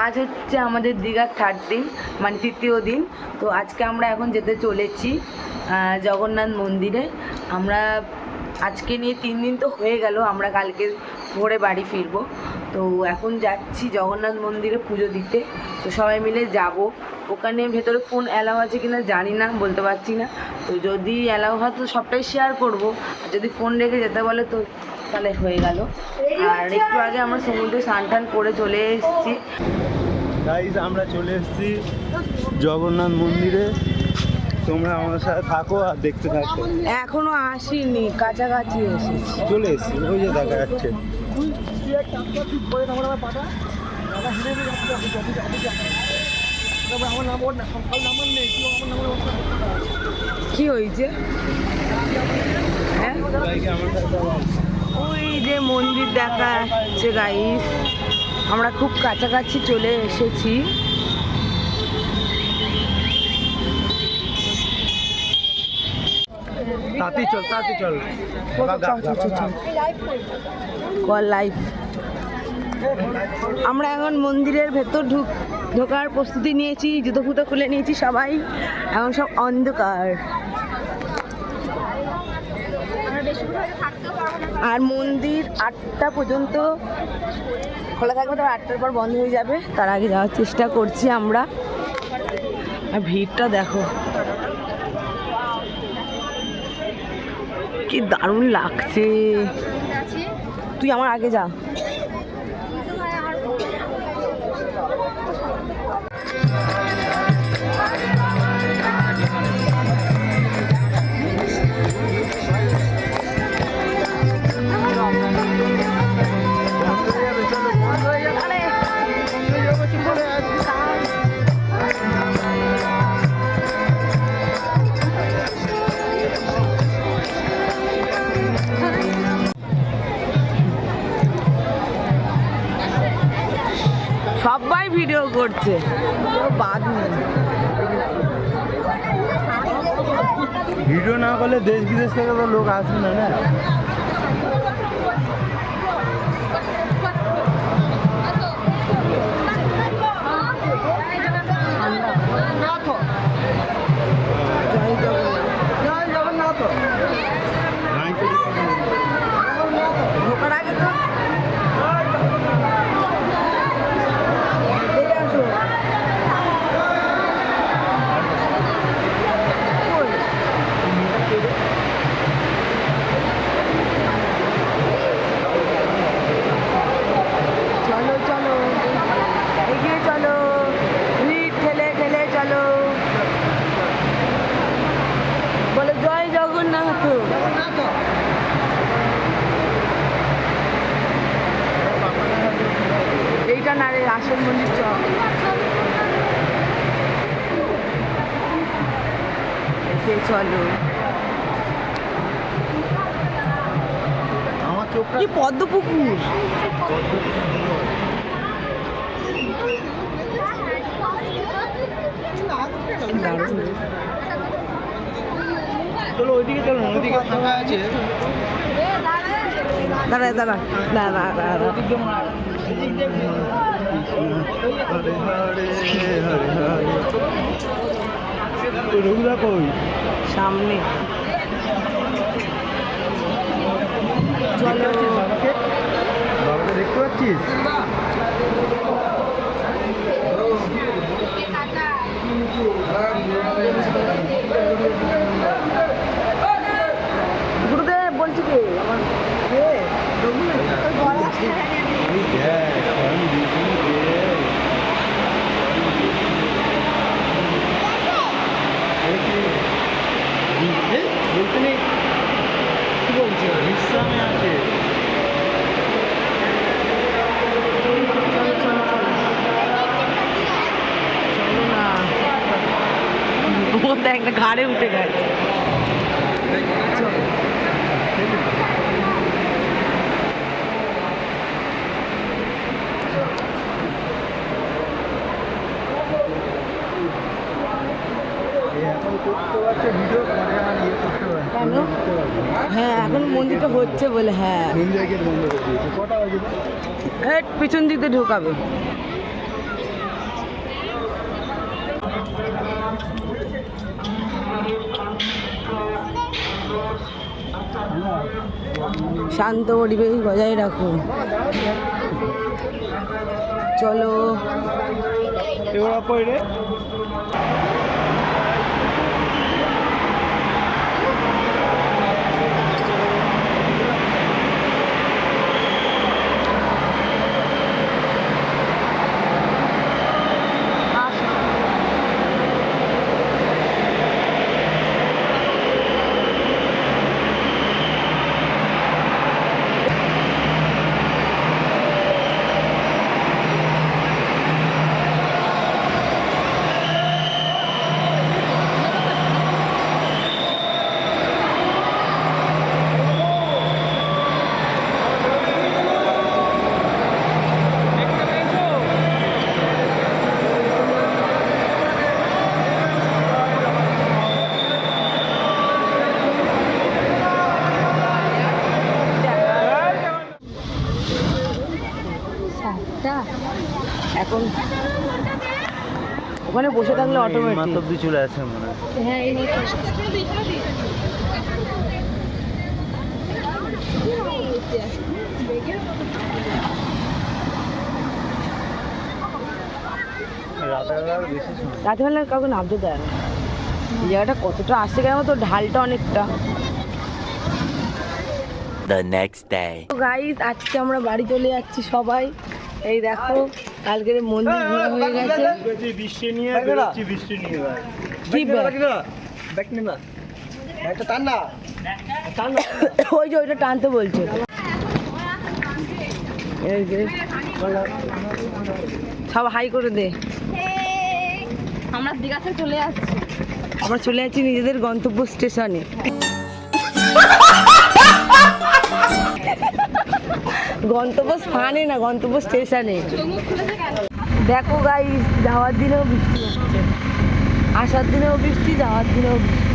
আজ হচ্ছে আমাদের দীঘার থার্ড দিন, মানে তৃতীয় দিন। তো আজকে আমরা এখন যেতে চলেছি জগন্নাথ মন্দিরে। আমরা আজকে নিয়ে 3 দিন তো হয়ে গেল, আমরা কালকে ভোরে বাড়ি ফিরবো। তো এখন যাচ্ছি জগন্নাথ মন্দিরে পুজো দিতে। তো সবাই মিলে যাব। ওখানে ভেতরে ফোন অ্যালাউ আছে কিনা জানি না, বলতে পারছি না। তো যদি অ্যালাউ হয় তো সবটাই শেয়ার করব, আর যদি ফোন রেখে যেতে বলে তো তাহলে হয়ে গেল। আর একটু আগে আমরা সমুদ্রে স্নান টান করে চলে এসেছি। গাইস, আমরা চলে এসেছি জগন্নাথ মন্দিরে। তোমরা আমার সাথে থাকো আর দেখতে থাকো। এখনো আসিনি, কাছাকাছি এসেছি। চলে এসেছি, ওই যে দেখা যাচ্ছে। কি হয়েছে? হ্যাঁ, ওই যে মন্দির দেখা যাচ্ছে গাইস। আমরা খুব কাছাকাছি চলে এসেছি। তাড়াতাড়ি চল, তাড়াতাড়ি চল। Call live. আমরা এখন মন্দিরের ভেতর ঢোকার প্রস্তুতি নিয়েছি, জুতো ফুতো খুলে নিয়েছি সবাই। এখন সব অন্ধকার, আর মন্দির 8টা পর্যন্ত খোলা থাকবে, তবে 8টার পর বন্ধ হয়ে যাবে। তার আগে যাওয়ার চেষ্টা করছি আমরা। আর ভিড়টা দেখো, কি দারুণ লাগছে। তুই আমার আগে যা। সবাই ভিডিও করছে, বাদ নেই। ভিডিও না করলে দেশ বিদেশ থেকে তো লোক আসবে না। না ঢোকার আগে তো এইটা না রে, আসল মন্দির। চলো, আমার চোখটা কি পদ্ম পুকুর। চলো ওইদিকে, চলো ওইদিকে ফাঁকা আছে। দাঁড়া দাঁড়া দাঁড়া দাঁড়া। হরে হরে হরে হরে। রঘুদা কই? সামনে। চলো, বাবাকে দেখতে পাচ্ছিস? গুরুদেব বলছি কি আমার কি বলছে? বিশ্রামে আছে। একটা ঘাড়ে উঠে গেছে। কেন? হ্যাঁ, এখন মন্দিরটা হচ্ছে বলে। হ্যাঁ, পিছন দিক দিয়ে ঢোকাবে। শান্ত পরিবেশ বজায় রাখুন। চলো এবার পরে এখন ওখানে বসে থাকলে অটোমেটিক মাতব্দি চলে আসে মনে হয়। হ্যাঁ এই রাতেবেলা কাউকে নামতে দেয় না। এই জায়গাটা কতটা আসছে কেন তো ঢালটা অনেকটা। The next day. গাইস আজকে আমরা বাড়ি চলে যাচ্ছি সবাই। এই দেখো কালকের মন্দির ঘোরা হয়ে গেছে। বৃষ্টি নিয়ে বেরোচ্ছি, বৃষ্টি নিয়ে কি ব্যাগ? ওই যে ওইটা টানতে বলছে। এই যে সব হাই করে দে। আমরা দীঘা থেকে চলে আসছি। আমরা চলে যাচ্ছি নিজেদের গন্তব্য স্টেশনে। গন্তব্য স্থানে না, গন্তব্য স্টেশনে। দেখো গাইস যাওয়ার দিনেও বৃষ্টি হচ্ছে, আসার দিনেও বৃষ্টি, যাওয়ার দিনেও বৃষ্টি।